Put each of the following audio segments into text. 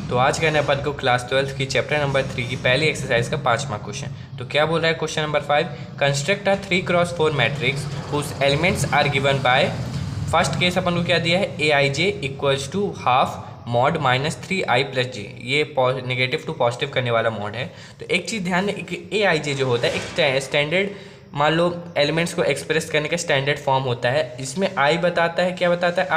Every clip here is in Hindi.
तो आज करना है अपन को क्लास 12 की चैप्टर नंबर 3 की पहली एक्सरसाइज का 5वां क्वेश्चन। तो क्या बोल रहा है question number 5, construct a 3x4 matrix whose elements are given by. First case अपन को क्या दिया है, a i j equals to half mod minus 3i plus j. ये नेगेटिव टू पॉजिटिव करने वाला मॉड है। तो एक चीज़ ध्यान दें कि ए आई जे जो होता है एक स्टैंडर्ड, मान लो एलिमेंट्स को एक्सप्रेस करने का स्टैंडर्ड फॉर्म होता है। इसमें आई बताता है, क्या बताता है,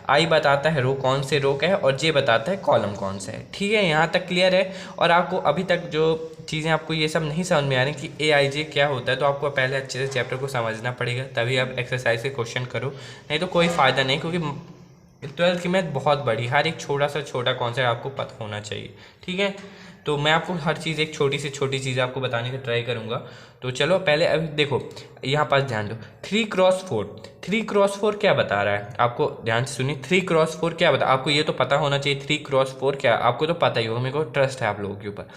आई बताता है रो कौन से रो का है, और जे बताता है कॉलम कौन सा है। ठीक है, यहाँ तक क्लियर है। और आपको अभी तक जो चीज़ें आपको ये सब नहीं समझ में आ रही कि ए आई जे क्या होता है, तो आपको पहले अच्छे से चैप्टर को समझना पड़ेगा, तभी आप एक्सरसाइज के क्वेश्चन करो, नहीं तो कोई फ़ायदा नहीं। क्योंकि 12th की मैथ बहुत बड़ी, हर एक छोटा सा छोटा कॉन्सेप्ट आपको पता होना चाहिए। ठीक है, तो मैं आपको हर चीज़ एक छोटी से छोटी चीज़ आपको बताने का ट्राई करूँगा। तो चलो पहले अभी देखो, यहाँ पास ध्यान दो, 3x4 क्या बता रहा है, आपको ध्यान से सुनिए। 3x4 क्या बता, आपको ये तो पता होना चाहिए 3x4 क्या, आपको तो पता ही होगा, मेरे को ट्रस्ट है आप लोगों के ऊपर।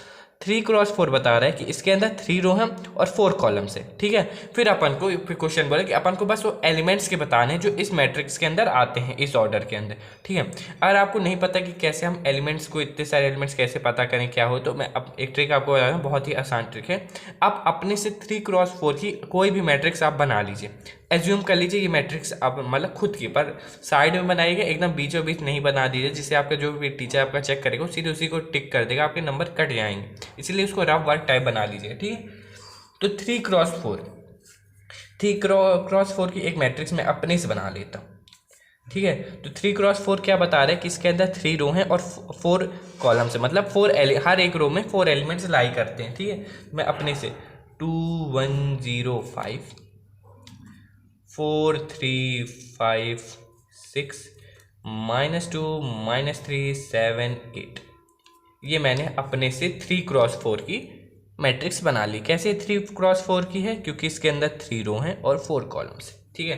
3x4 बता रहा है कि इसके अंदर 3 रो हैं और 4 कॉलम्स है। ठीक है, फिर अपन को क्वेश्चन बोला कि अपन को बस वो एलिमेंट्स के बताने हैं जो इस मैट्रिक्स के अंदर आते हैं, इस ऑर्डर के अंदर। ठीक है, अगर आपको नहीं पता कि कैसे हम एलिमेंट्स को, इतने सारे एलिमेंट्स कैसे पता करें क्या हो, तो मैं अब एक ट्रिक आपको बता रहा हूँ, बहुत ही आसान ट्रिक है। आप अपने से 3x4 की कोई भी मैट्रिक्स आप बना लीजिए। एज्यूम कर लीजिए ये मैट्रिक्स आप मतलब खुद की, पर साइड में बनाइएगा, एकदम बीचों बीच नहीं बना दीजिए, जिससे आपका जो भी टीचर आपका चेक करेगा सीधे उसी को टिक कर देगा, आपके नंबर कट जाएंगे। इसलिए उसको रफ वर्क टाइप बना लीजिए। ठीक है, तो 3x4 की एक मैट्रिक्स मैं अपने से बना लेता हूँ। ठीक है, तो 3x4 क्या बता रहा है कि इसके अंदर 3 रो हैं और 4 कॉलम्स है, मतलब हर एक रो में 4 एलिमेंट्स लाई करते हैं। ठीक है, मैं अपने से 2 1 0 5 4 3 5 6 -2 -3 7 8, ये मैंने अपने से 3x4 की मैट्रिक्स बना ली। कैसे 3x4 की है, क्योंकि इसके अंदर 3 रो हैं और 4 कॉलम्स हैं। ठीक है,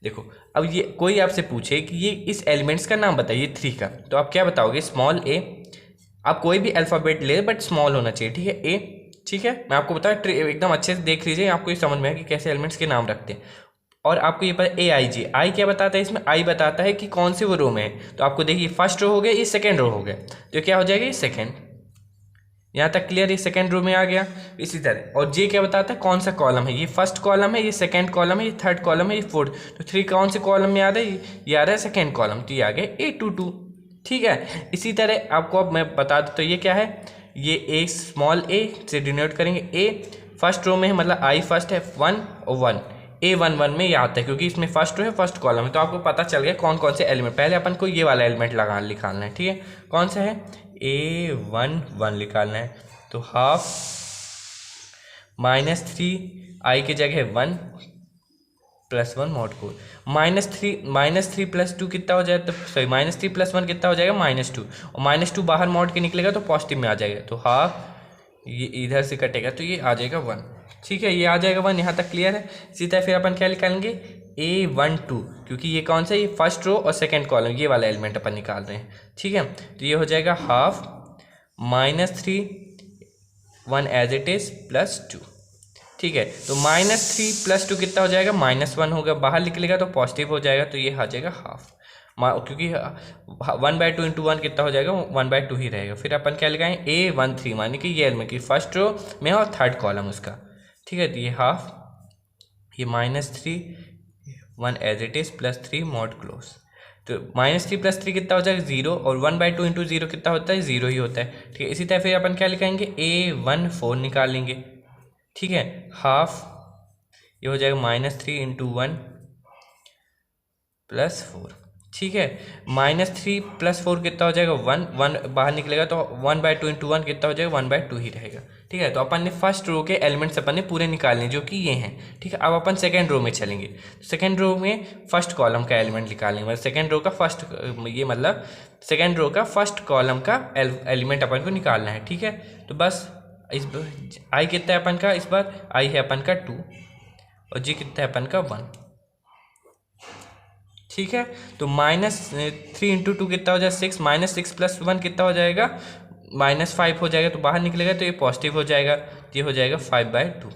देखो अब ये कोई आपसे पूछे कि ये इस एलिमेंट्स का नाम बताइए 3 का, तो आप क्या बताओगे, स्मॉल ए। आप कोई भी अल्फ़ाबेट ले बट स्मॉल होना चाहिए। ठीक है, ए। ठीक है, मैं आपको बताऊँ, एकदम अच्छे से देख लीजिए, आपको ये समझ में आए कि कैसे एलिमेंट्स के नाम रखते हैं। और आपको ये पता ए आई जी, आई क्या बताता है, इसमें आई बताता है कि कौन से वो रो में है। तो आपको देखिए फर्स्ट रो हो गया, ये सेकेंड रो हो गया, तो क्या हो जाएगा, ये सेकेंड। यहाँ तक क्लियर, ये सेकेंड रो में आ गया। इसी तरह, और जे क्या बताता है कौन सा कॉलम है, ये फर्स्ट कॉलम है, ये सेकेंड कॉलम है, ये थर्ड कॉलम है, ये फोर्थ। तो 3 कौन से कॉलम में आ रहा है, ये आ रहा है सेकेंड कॉलम, तो ये आ गया A22। ठीक है, इसी तरह आपको अब मैं बता दूँ, तो ये क्या है, ये ए स्मॉल ए से डिनोट करेंगे। ए फर्स्ट रो में है, मतलब आई फर्स्ट है, 1 और 1, A11 में ये आता है, क्योंकि इसमें फर्स्ट रो है, फर्स्ट कॉलम है। तो आपको पता चल गया कौन कौन से एलिमेंट, पहले अपन को ये वाला एलिमेंट निकालना है। ठीक है, कौन सा है, A11 निकालना है। तो हाफ -3 आई की जगह 1 +1 मॉड 4, -3 + 2 कितना हो जाएगा, तो सॉरी -3 + 1 कितना हो जाएगा, -2, और -2 बाहर मॉड के निकलेगा तो पॉजिटिव में आ जाएगा। तो हाफ ये इधर से कटेगा तो ये आ जाएगा 1। ठीक है, ये आ जाएगा 1, यहाँ तक क्लियर है। इसी तरह फिर अपन क्या निकालेंगे, A12, क्योंकि ये कौन सा, ये फर्स्ट रो और सेकंड कॉलम, ये वाला एलिमेंट अपन निकाल रहे हैं। ठीक है, तो ये हो जाएगा हाफ -3 1 एज इट इज +2। ठीक है, तो -3 + 2 कितना हो जाएगा, -1 होगा, बाहर निकलेगा तो पॉजिटिव हो जाएगा, तो ये आ जाएगा हाफ। क्योंकि 1/2 × 1 कितना हो जाएगा, 1/2 ही रहेगा। फिर अपन क्या लगाएं, A13, मानी कि ये एलिमेंट की फर्स्ट रो में और थर्ड कॉलम उसका। ठीक है, तो ये हाफ, ये -3 1 as it is +3 mod close. तो -3 + 3 कितना हो जाएगा, 0, और 1/2 × 0 कितना होता है, 0 ही होता है। ठीक है, इसी तरह फिर अपन क्या लिखाएंगे, A14 निकालेंगे। ठीक है, हाफ ये हो जाएगा -3 × 1 + 4। ठीक है, -3 + 4 कितना हो जाएगा, 1 बाहर निकलेगा तो 1/2 × 1 कितना हो जाएगा, 1/2 ही रहेगा। ठीक है, तो अपन ने फर्स्ट रो के एलिमेंट्स अपन ने पूरे निकालने, जो कि ये हैं। ठीक है, अब अपन सेकंड रो में चलेंगे। सेकंड रो में फर्स्ट कॉलम का एलिमेंट निकालेंगे, मतलब सेकंड रो का फर्स्ट, ये मतलब सेकंड रो का फर्स्ट कॉलम का एलिमेंट अपन को निकालना है। ठीक है, तो बस इस आई कितना है अपन का, इस बार आई है अपन का 2, और जी कितना है अपन का 1। ठीक है, तो -3 × 2 कितना हो जाएगा, 6, -6 + 1 कितना हो जाएगा, -5 हो जाएगा, तो बाहर निकलेगा तो ये पॉजिटिव हो जाएगा, तो ये हो जाएगा 5/2।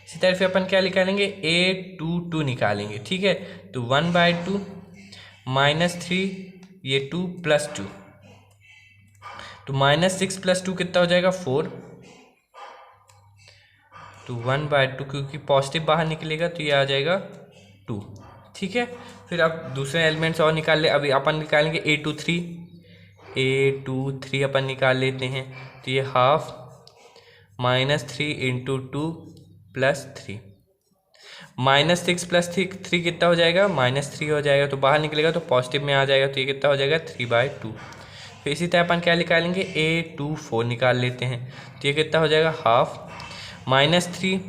इसी तरह फिर अपन क्या निकालेंगे, A22 निकालेंगे। ठीक है, तो 1/2 -3 ये 2 + 2, तो -6 + 2 कितना हो जाएगा 4, तो 1/2 क्योंकि पॉजिटिव बाहर निकलेगा तो ये आ जाएगा 2। ठीक है, फिर अब दूसरे एलिमेंट्स और निकाल ले। अभी अपन निकालेंगे A23 अपन निकाल लेते हैं। तो ये हाफ -3 × 2 + 3, -6 + 3 कितना हो जाएगा -3 हो जाएगा, तो बाहर निकलेगा तो पॉजिटिव में आ जाएगा, तो ये कितना हो जाएगा 3/2। फिर इसी तरह अपन क्या निकालेंगे A24 निकाल लेते हैं। तो ये कितना हो जाएगा हाफ -3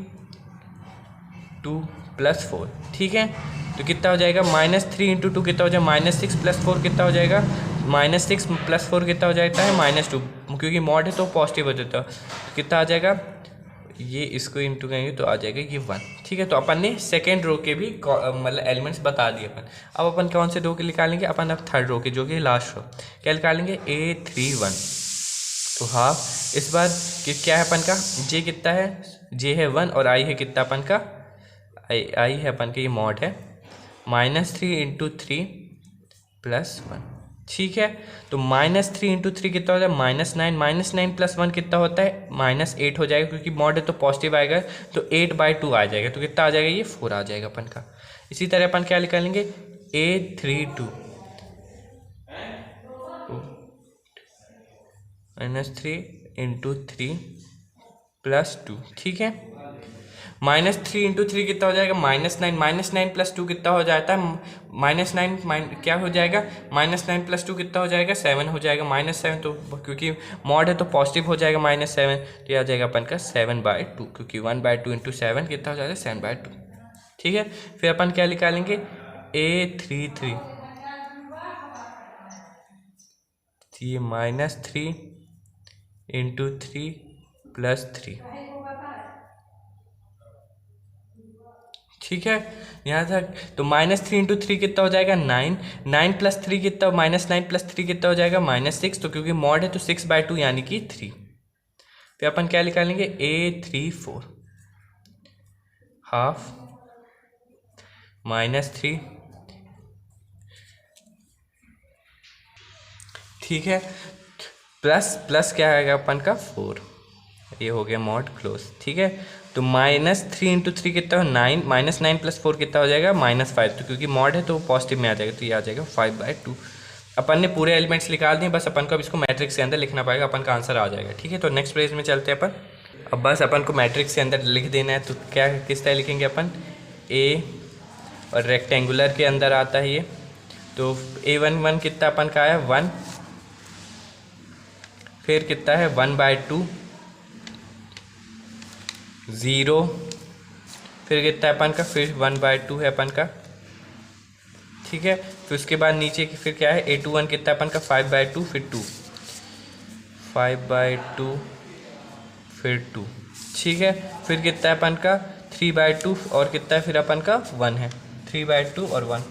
2 + 4। ठीक है, तो कितना हो जाएगा -3 × 2 कितना हो जाएगा -6 + 4 कितना हो जाएगा -6 + 4 कितना हो जाता है -2, क्योंकि मॉड है तो पॉजिटिव हो जाता है। तो कितना आ जाएगा, ये इसको इंटू करेंगे तो आ जाएगा ये 1। ठीक है, तो अपन ने सेकेंड रो के भी मतलब एलिमेंट्स बता दिए अपन। अब अपन कौन से रो के निकालेंगे, अपन अब थर्ड रो के, जो कि लास्ट रो। क्या निकालेंगे A31, तो हाफ इस बार कि क्या है अपन का J कितना है, J है 1 और I है कितना अपन का I है अपन का, ये मॉड है -3 × 3 + 1। ठीक है, तो -3 × 3 कितना होता है -9, -9 + 1 कितना होता है -8 हो जाएगा, क्योंकि मॉड है तो पॉजिटिव आएगा, तो 8/2 आ जाएगा, तो कितना आ जाएगा ये 4 आ जाएगा अपन का। इसी तरह अपन क्या निकालेंगे A32 -3 × 3 + 2। ठीक है, -3 × 3 कितना हो जाएगा -9, -9 + 2 कितना हो जाता है -9 क्या हो जाएगा -9 + 2 कितना हो जाएगा 7 हो जाएगा, -7, तो क्योंकि मॉड है तो पॉजिटिव हो जाएगा -7, तो ये आ जाएगा अपन का 7/2, क्योंकि 1/2 × 7 कितना हो जाएगा 7/2। ठीक है, फिर अपन क्या निकालेंगे A33, ये -3 × 3 + 3। ठीक है, यहाँ तक। तो -3 × 3 कितना हो जाएगा 9, 9 + 3 कितना -9 + 3 कितना हो जाएगा -6, तो क्योंकि मॉड है तो 6/2 यानी कि 3। फिर अपन क्या निकालेंगे A34 हाफ -3। ठीक है, प्लस क्या आएगा अपन का 4, ये हो गया मॉड क्लोज। ठीक है, तो -3 × 3 कितना हो 9, -9 + 4 कितना हो जाएगा -5, तो क्योंकि मॉड है तो पॉजिटिव में आ जाएगा, तो ये आ जाएगा 5/2। अपन ने पूरे एलिमेंट्स निकाल दिए, बस अपन को अब इसको मैट्रिक्स के अंदर लिखना पड़ेगा, अपन का आंसर आ जाएगा। ठीक है, तो नेक्स्ट पेज में चलते हैं अपन। अब बस अपन को मैट्रिक्स के अंदर लिख देना है, तो क्या किस तरह लिखेंगे अपन A, और रेक्टेंगुलर के अंदर आता है ये, तो A11 कितना अपन का आया 1, फिर कितना है 1/2 0, फिर कितना है अपन का फिर 1/2 है अपन का। ठीक है, फिर उसके बाद नीचे की फिर क्या है A21 कितना है अपन का 5/2, फिर 2 5/2 फिर 2। ठीक है, फिर कितना है अपन का 3/2, और कितना है फिर अपन का 1 है 3/2 और 1,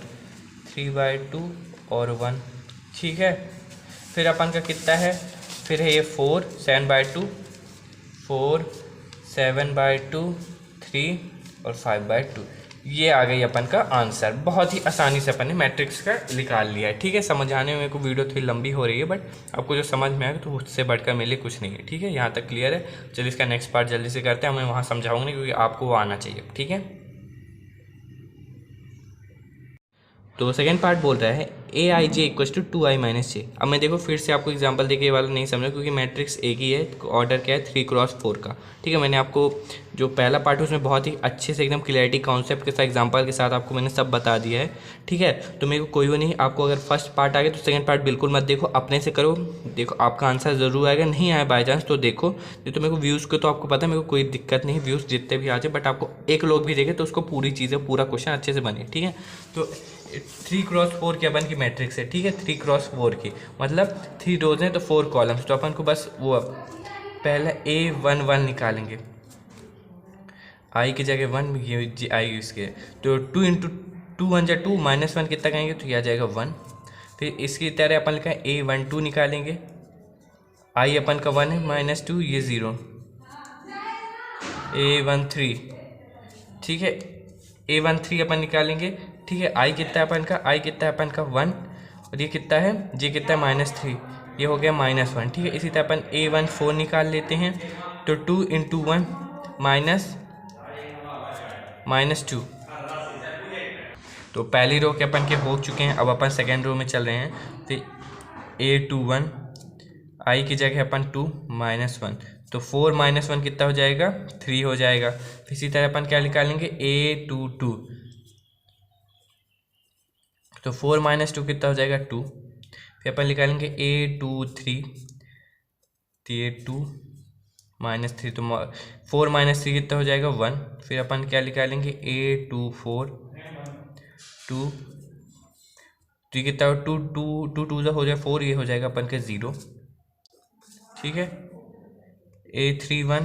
3/2 और 1। ठीक है, फिर अपन का कितना है फिर है ये 4 7/2 4 7/2 3 और 5/2। ये आ गई अपन का आंसर। बहुत ही आसानी से अपन ने मैट्रिक्स का निकाल लिया है। ठीक है, समझाने में मेरे को वीडियो थोड़ी लंबी हो रही है, बट आपको जो समझ में आएगा तो उससे बढ़कर मेरे लिए कुछ नहीं है। ठीक है, यहाँ तक क्लियर है। चलिए इसका नेक्स्ट पार्ट जल्दी से करते हैं, मैं वहाँ समझाऊंगा नहीं क्योंकि आपको वो आना चाहिए। ठीक है, तो सेकेंड पार्ट बोल रहा है AIJ = 2i-j। अब मैं देखो फिर से आपको एग्जांपल देके ये वाला नहीं समझा, क्योंकि मैट्रिक्स एक ही है, ऑर्डर क्या है 3x4 का। ठीक है, मैंने आपको जो पहला पार्ट है उसमें बहुत ही अच्छे से एकदम क्लियरिटी कॉन्सेप्ट के साथ एग्जांपल के साथ आपको मैंने सब बता दिया है। ठीक है, तो मेरे को कोई वो नहीं, आपको अगर फर्स्ट पार्ट आ गया तो सेकेंड पार्ट बिल्कुल मत देखो, अपने से करो, देखो आपका आंसर ज़रूर आएगा। नहीं आया बाई चांस तो देखो, नहीं तो मेरे को व्यूज़ को तो आपको पता है मेरे को कोई दिक्कत नहीं, व्यूज़ जितने भी आ जाए, बट आपको एक लोग भी देखे तो उसको पूरी चीज़ें पूरा क्वेश्चन अच्छे से बने। ठीक है, तो 3x4 की अपन की मैट्रिक्स है। ठीक है, 3x4 की मतलब 3 रोज हैं तो 4 कॉलम्स, तो अपन को बस वो पहले A11 निकालेंगे, आई की जगह 1 ये आई इसके, तो 2 × 2 1 2 -1 कितना कहेंगे तो ये आ जाएगा 1। फिर इसकी तरह अपन लिखा है A12 निकालेंगे, आई अपन का 1 है -2 ये 0, A13। ठीक है, A13 अपन निकालेंगे। ठीक है, आई कितना है अपन का, आई कितना है अपन का 1, और ये कितना है, जे कितना है -3, ये हो गया -1, ठीक है। इसी तरह अपन A1 4 निकाल लेते हैं, तो 2 × 1 -2। तो पहली रो के अपन के हो चुके हैं, अब अपन सेकेंड रो में चल रहे हैं। तो A21 I की जगह अपन 2 -1, तो 4 -1 कितना हो जाएगा, 3 हो जाएगा। फिर इसी तरह अपन क्या निकालेंगे, A22, तो 4 - 2 कितना हो जाएगा, 2। फिर अपन निकालेंगे A23, तो ये 2 -3, तो 4 - 3 कितना हो जाएगा, 1। फिर अपन क्या निकालेंगे, A24, 2, तो ये कितना हो, 2 2 2 हो जाए 4, ये हो जाएगा अपन के 0, ठीक है। A31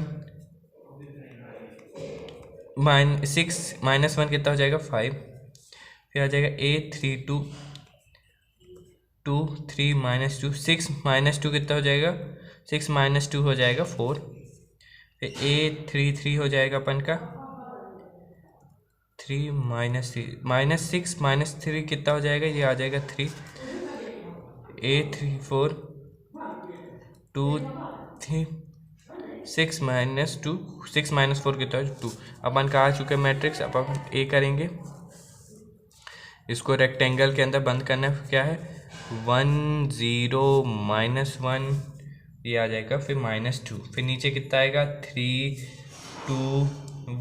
-6 -1 कितना हो जाएगा, 5। फिर आ जाएगा A32 2 3 -2, 6 -2 कितना हो जाएगा, 6 -2 हो जाएगा 4। फिर A33 हो जाएगा अपन का 3 -3 -6 कितना हो जाएगा, ये आ जाएगा 3। A34 2 3 6 -2 6 -4 कितना है, 2। अपन का आ चुका है मैट्रिक्स। अब अपन ए करेंगे, इसको रेक्टेंगल के अंदर बंद करना है। क्या है, 1 0 -1, ये आ जाएगा। फिर -2, फिर नीचे कितना आएगा, 3 2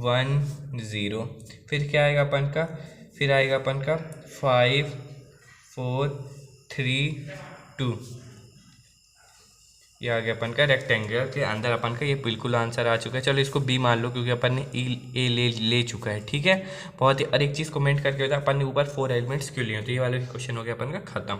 1 0। फिर क्या आएगा अपन का, फिर आएगा अपन का 5 4 3 2। ये आ गया अपन का रेक्टेंगल के अंदर अपन का, ये बिल्कुल आंसर आ चुका है। चलो इसको बी मान लो, क्योंकि अपन ने ए ले चुका है, ठीक है। बहुत ही, और एक चीज़ कमेंट करके बता, अपन ने ऊपर 4 एलिमेंट्स क्यों लिए, तो ये वाला क्वेश्चन हो गया अपन का खत्म।